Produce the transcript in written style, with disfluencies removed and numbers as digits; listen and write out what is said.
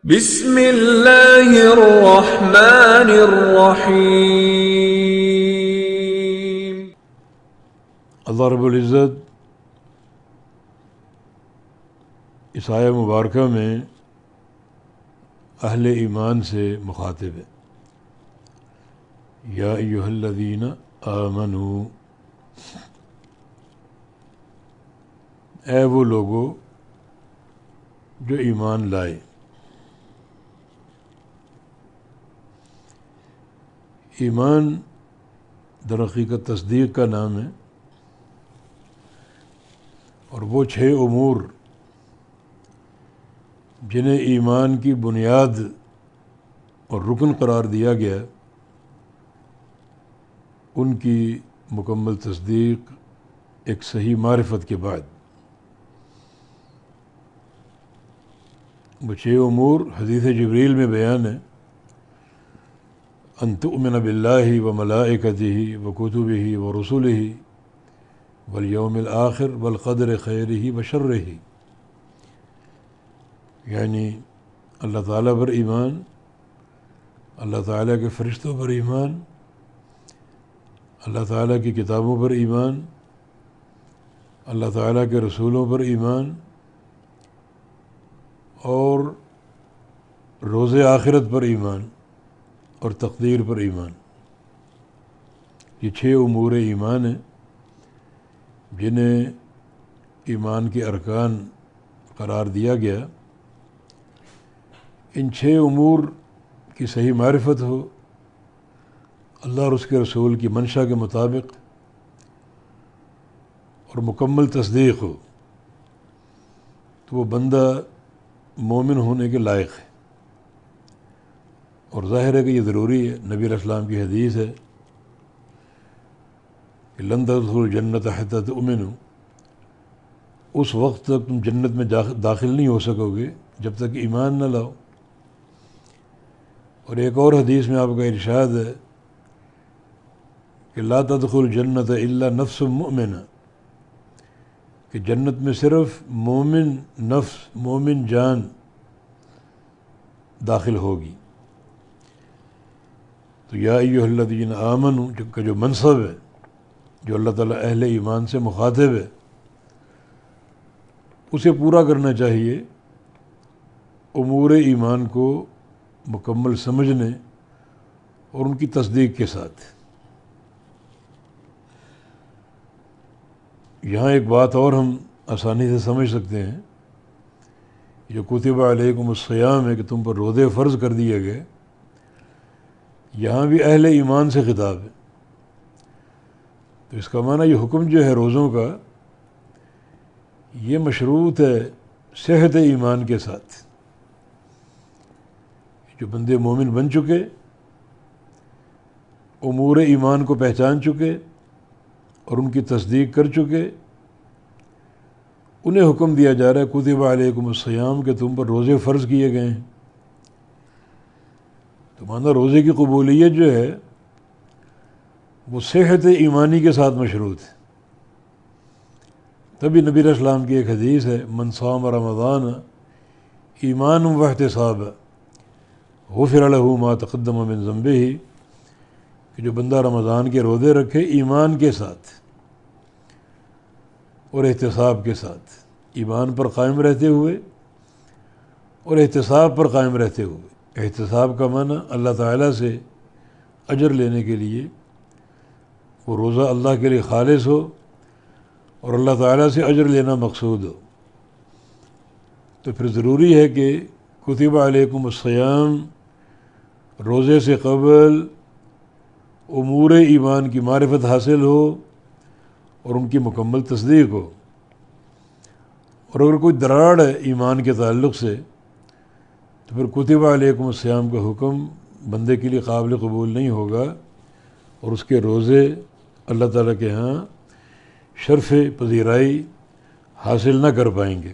بسم اللہ الرحمن الرحیم۔ اللہ رب العزت اس آیہ مبارکہ میں اہل ایمان سے مخاطب ہے۔ یا ایھا الذین آمنوا، اے وہ لوگو جو ایمان لائے۔ ایمان در حقیقت تصدیق کا نام ہے، اور وہ 6 امور جنہیں ایمان کی بنیاد اور رکن قرار دیا گیا، ان کی مکمل تصدیق ایک صحیح معرفت کے بعد۔ وہ 6 امور حدیث جبریل میں بیان ہے، ان تؤمن باللہ وملائکتہ وکتبہ ورسلہ والیوم الآخر والقدر خیرہ وشرہ، یعنی اللہ تعالیٰ پر ایمان، اللہ تعالیٰ کے فرشتوں پر ایمان، اللہ تعالیٰ کی کتابوں پر ایمان، اللہ تعالیٰ کے رسولوں پر ایمان، اور روز آخرت پر ایمان، اور تقدیر پر ایمان۔ یہ 6 امور ایمان ہیں جنہیں ایمان کے ارکان قرار دیا گیا۔ ان 6 امور کی صحیح معرفت ہو، اللہ اور اس کے رسول کی منشا کے مطابق، اور مکمل تصدیق ہو، تو وہ بندہ مومن ہونے کے لائق ہے۔ اور ظاہر ہے کہ یہ ضروری ہے، نبی علیہ السلام کی حدیث ہے کہ لن تدخلوا الجنۃ حتی تؤمنوا، اس وقت تک تم جنت میں داخل نہیں ہو سکو گے جب تک ایمان نہ لاؤ۔ اور ایک اور حدیث میں آپ کا ارشاد ہے کہ لا تدخل الجنۃ الا نفس مؤمنہ، کہ جنت میں صرف مومن نفس، مومن جان داخل ہوگی۔ تو یا ایھا الذین آمنوا کا جو منصب ہے، جو اللہ تعالیٰ اہل ایمان سے مخاطب ہے، اسے پورا کرنا چاہیے امور ایمان کو مکمل سمجھنے اور ان کی تصدیق کے ساتھ۔ یہاں ایک بات اور ہم آسانی سے سمجھ سکتے ہیں، جو کتب علیکم الصیام ہے کہ تم پر روزے فرض کر دیے گئے، یہاں بھی اہل ایمان سے خطاب ہے۔ تو اس کا معنی یہ حکم جو ہے روزوں کا، یہ مشروط ہے صحت ایمان کے ساتھ۔ جو بندے مومن بن چکے، امور ایمان کو پہچان چکے اور ان کی تصدیق کر چکے، انہیں حکم دیا جا رہا ہے کتب علیکم الصیام کہ تم پر روزے فرض کیے گئے ہیں۔ تو مانا روزے کی قبولیت جو ہے وہ صحت ایمانی کے ساتھ مشروط ہے۔ تبھی نبی علیہ السلام کی ایک حدیث ہے، من صام رمضان ایمانا واحتسابا غفر له ما تقدم من ذنبہ، کہ جو بندہ رمضان کے روزے رکھے ایمان کے ساتھ اور احتساب کے ساتھ، ایمان پر قائم رہتے ہوئے اور احتساب پر قائم رہتے ہوئے۔ احتساب کا معنی اللہ تعالیٰ سے اجر لینے کے لیے، وہ روزہ اللہ کے لیے خالص ہو اور اللہ تعالیٰ سے اجر لینا مقصود ہو۔ تو پھر ضروری ہے کہ کتب علیکم الصیام روزے سے قبل امور ایمان کی معرفت حاصل ہو اور ان کی مکمل تصدیق ہو۔ اور اگر کوئی دراڑ ہے ایمان کے تعلق سے، تو پھر کتب علیکم الصیام کا حکم بندے کے لیے قابل قبول نہیں ہوگا، اور اس کے روزے اللہ تعالیٰ کے ہاں شرف پذیرائی حاصل نہ کر پائیں گے۔